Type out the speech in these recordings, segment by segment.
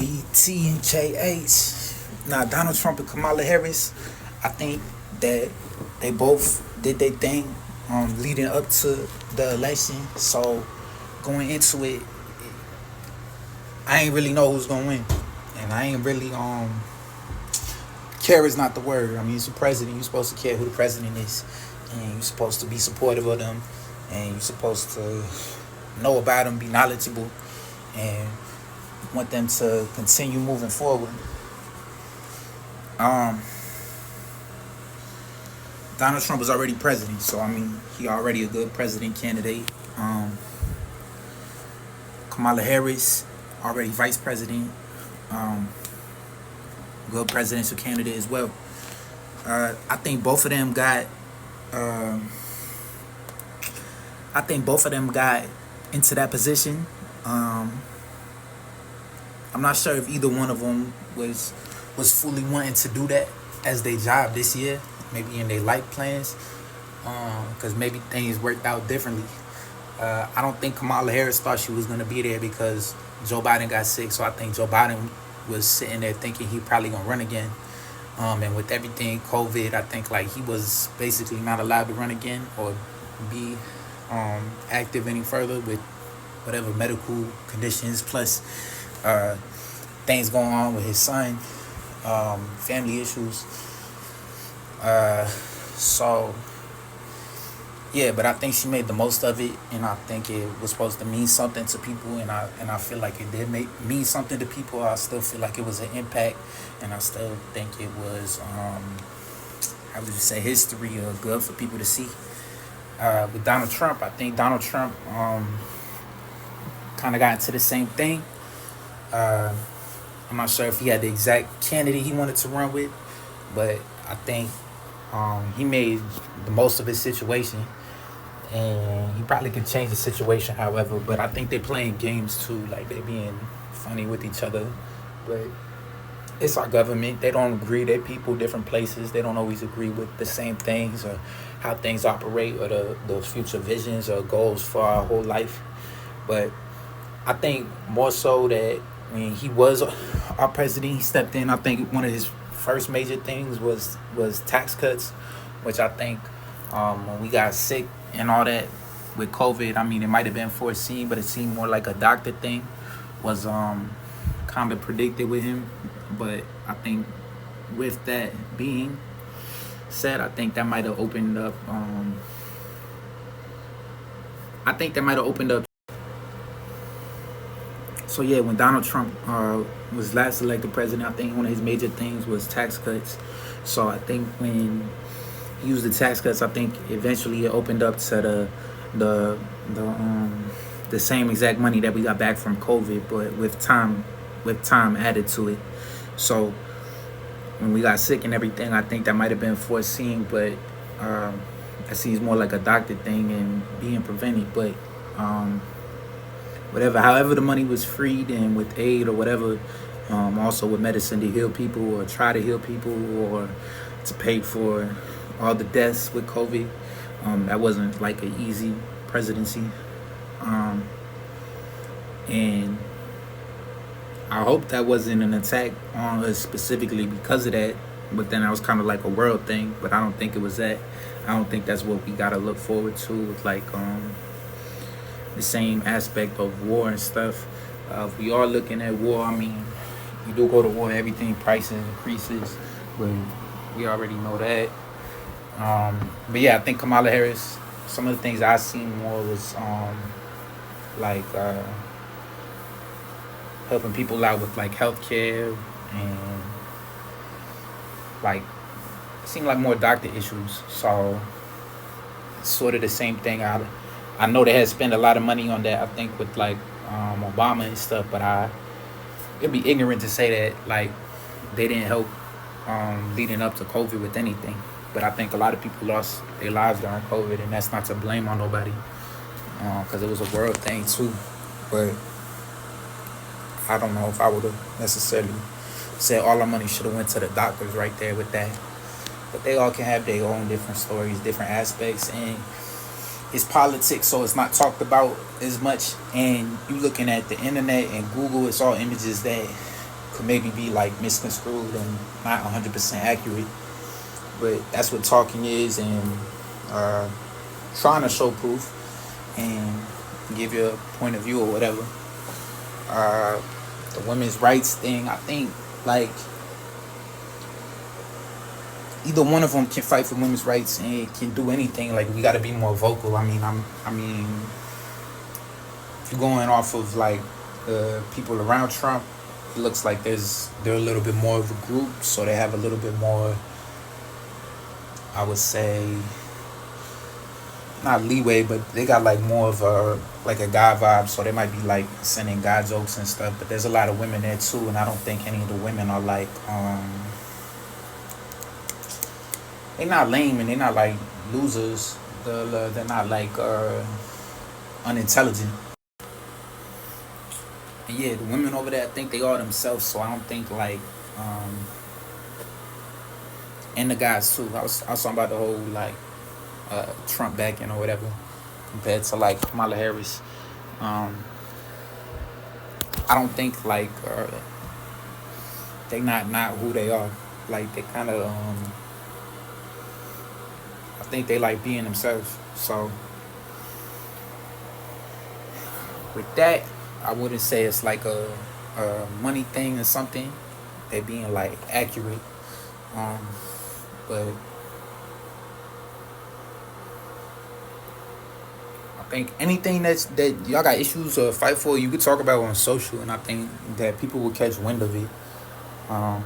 BTJH. Now, Donald Trump and Kamala Harris, I think that they both did their thing leading up to the election. So, going into it, I ain't really know who's gonna win, and I ain't really care is not the word. I mean, he's the president. You're supposed to care who the president is, and you're supposed to be supportive of them, and you're supposed to know about them, be knowledgeable, and want them to continue moving forward. Um, Donald Trump was already president, so I mean, he already a good president candidate. Kamala Harris already vice president, good presidential candidate as well. I think both of them got. I think both of them got into that position. I'm not sure if either one of them was fully wanting to do that as their job this year. Maybe in their life plans, because maybe things worked out differently. I don't think Kamala Harris thought she was going to be there because Joe Biden got sick. So I think Joe Biden was sitting there thinking he probably going to run again. And with everything COVID, I think like he was basically not allowed to run again or be active any further with whatever medical conditions plus things going on with his son, family issues. So yeah, but I think she made the most of it, and I think it was supposed to mean something to people, and I feel like it did mean something to people. I still feel like it was an impact, and I still think it was how would you say, history or good for people to see. With Donald Trump, I think Donald Trump kind of got into the same thing. I'm not sure if he had the exact candidate he wanted to run with, but I think he made the most of his situation, and he probably could change the situation, however. But I think they're playing games too, like they're being funny with each other. But it's our government. They don't agree. They're people, different places. They don't always agree with the same things or how things operate or the future visions or goals for our whole life. But I think more so that when he was our president, he stepped in. I think one of his first major things was tax cuts, which I think when we got sick and all that with COVID, I mean, it might have been foreseen, but it seemed more like a doctor thing, was kind of predicted with him. But I think with that being said, I think that might have opened up. I think that might have opened up. So yeah, when Donald Trump was last elected president, I think one of his major things was tax cuts. So I think when he used the tax cuts, I think eventually it opened up to the same exact money that we got back from COVID, but with time added to it. So when we got sick and everything, I think that might have been foreseen, but that seems more like a doctor thing and being prevented. But whatever, however the money was freed and with aid or whatever, also with medicine to heal people or try to heal people or to pay for all the deaths with COVID, that wasn't like an easy presidency. And I hope that wasn't an attack on us specifically because of that, but then that was kind of like a world thing, but I don't think it was that. I don't think that's what we got to look forward to with like the same aspect of war and stuff. If we are looking at war, I mean, you do go to war, everything prices increases, but we already know that. But yeah, I think Kamala Harris, some of the things I seen more was like helping people out with like healthcare and like it seemed like more doctor issues. So it's sort of the same thing. I know they had spent a lot of money on that, I think, with like Obama and stuff, but it'd be ignorant to say that like they didn't help leading up to COVID with anything. But I think a lot of people lost their lives during COVID, and that's not to blame on nobody, because it was a world thing too. But I don't know if I would have necessarily said all our money should have went to the doctors right there with that. But they all can have their own different stories, different aspects, and it's politics, so it's not talked about as much. And you looking at the internet and Google, it's all images that could maybe be like misconstrued and not 100% accurate. But that's what talking is, and uh, trying to show proof and give you a point of view or whatever. Uh, the women's rights thing, I think, like, either one of them can fight for women's rights and can do anything. Like, we got to be more vocal. I mean, if you're going off of like people around Trump, it looks like they're a little bit more of a group, so they have a little bit more, I would say, not leeway, but they got like more of a like a guy vibe, so they might be like sending guy jokes and stuff. But there's a lot of women there too, and I don't think any of the women are like they're not lame and they're not like losers. They're not like unintelligent. And yeah, the women over there, I think they are themselves. So I don't think like and the guys too. I was talking about the whole like Trump backing or whatever compared to like Kamala Harris. Um, I don't think like they not who they are. Like they kind of I think they like being themselves. So with that, I wouldn't say it's like a money thing or something. They being like accurate, but I think anything that y'all got issues or fight for, you could talk about on social, and I think that people will catch wind of it. Um,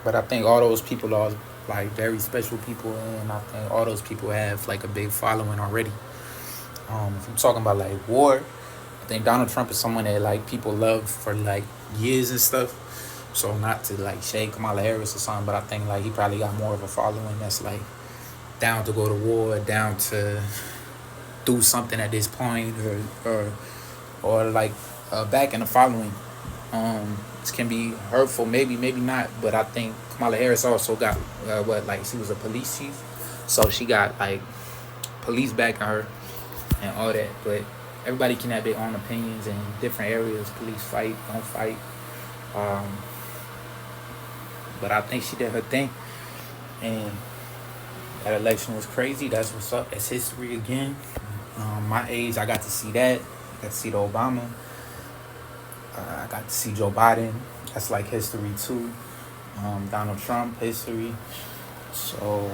but I think all those people are like very special people, and I think all those people have like a big following already. If I'm talking about like war, I think Donald Trump is someone that like people love for like years and stuff. So not to like shade Kamala Harris or something, but I think like he probably got more of a following that's like down to go to war, down to do something at this point, or like back in the following. This can be hurtful, maybe not, but I think Kamala Harris also got like she was a police chief, so she got like police backing her and all that. But everybody can have their own opinions in different areas. Police fight, don't fight. Um, but I think she did her thing, and that election was crazy. That's what's up. That's history again. My age, I got to see that. I got to see the Obama. I got to see Joe Biden. That's like history too. Donald Trump, history. So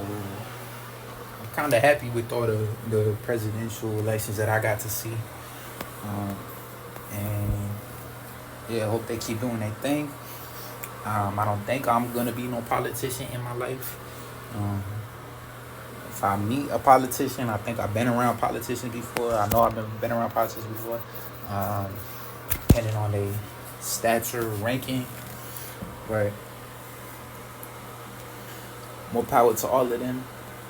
I'm kind of happy with all the presidential elections that I got to see. And yeah, I hope they keep doing their thing. I don't think I'm going to be no politician in my life. If I meet a politician, I think I've been around politicians before. I know I've been around politicians before. Depending on their stature, ranking. But more power to all of them.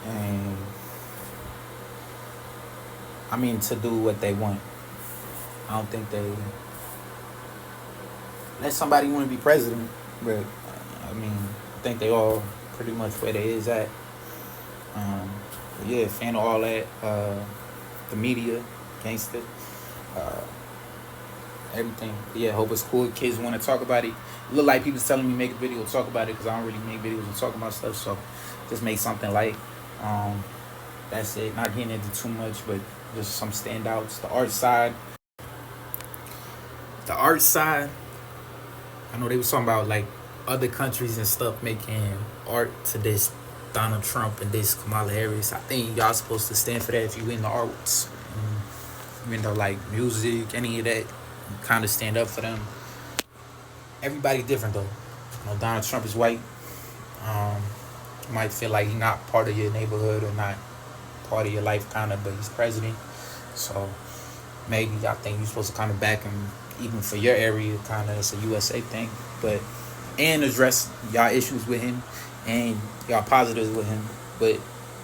And I mean, to do what they want. I don't think they let somebody want to be president, but I mean, I think they all pretty much where they is at. But yeah, fan of all that. The media, gangster, uh, everything. But yeah, hope it's cool. Kids want to talk about it. Look like people's telling me make a video to talk about it because I don't really make videos to talk about stuff. So just make something light. That's it. Not getting into too much, but just some standouts. The art side. The art side. I know they was talking about like other countries and stuff making art to this Donald Trump and this Kamala Harris. I think y'all supposed to stand for that if you in the arts, you into like music, any of that. Kind of stand up for them. Everybody different though. You know, Donald Trump is white. You might feel like he's not part of your neighborhood or not part of your life, kind of, but he's president. So maybe I think you're supposed to kind of back him, even for your area, kind of. It's a USA thing, but and address y'all issues with him and y'all positives with him. But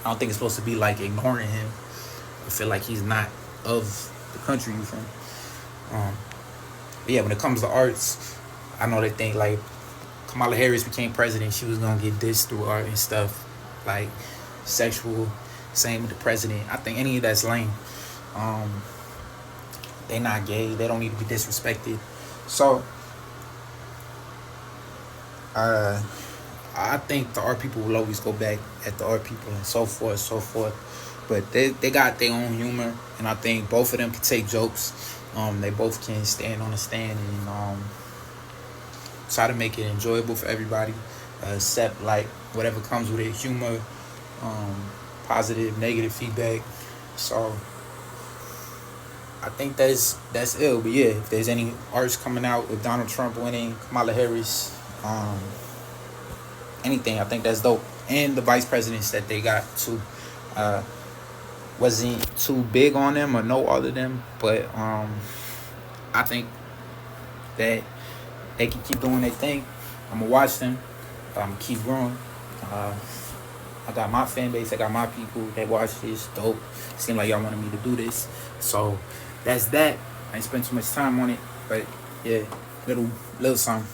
I don't think it's supposed to be like ignoring him. I feel like he's not of the country you from. But yeah, when it comes to arts, I know they think like Kamala Harris became president, she was gonna get dissed through art and stuff, like sexual. Same with the president. I think any of that's lame. They not gay. They don't need to be disrespected. So Uh, I think the art people will always go back at the art people and so forth, so forth. But they got their own humor, and I think both of them can take jokes. They both can stand on a stand and try to make it enjoyable for everybody, accept like whatever comes with it, humor, um, positive, negative feedback. So I think that's ill. But yeah, if there's any arts coming out with Donald Trump winning, Kamala Harris, anything, I think that's dope. And the vice presidents that they got too. Uh, wasn't too big on them or know all of them, but I think that they can keep doing their thing. I'm gonna watch them. I'm gonna keep growing. Uh, I got my fan base. I got my people that watch this. Dope. Seemed like y'all wanted me to do this, so that's that. I ain't spent too much time on it, but yeah, little something.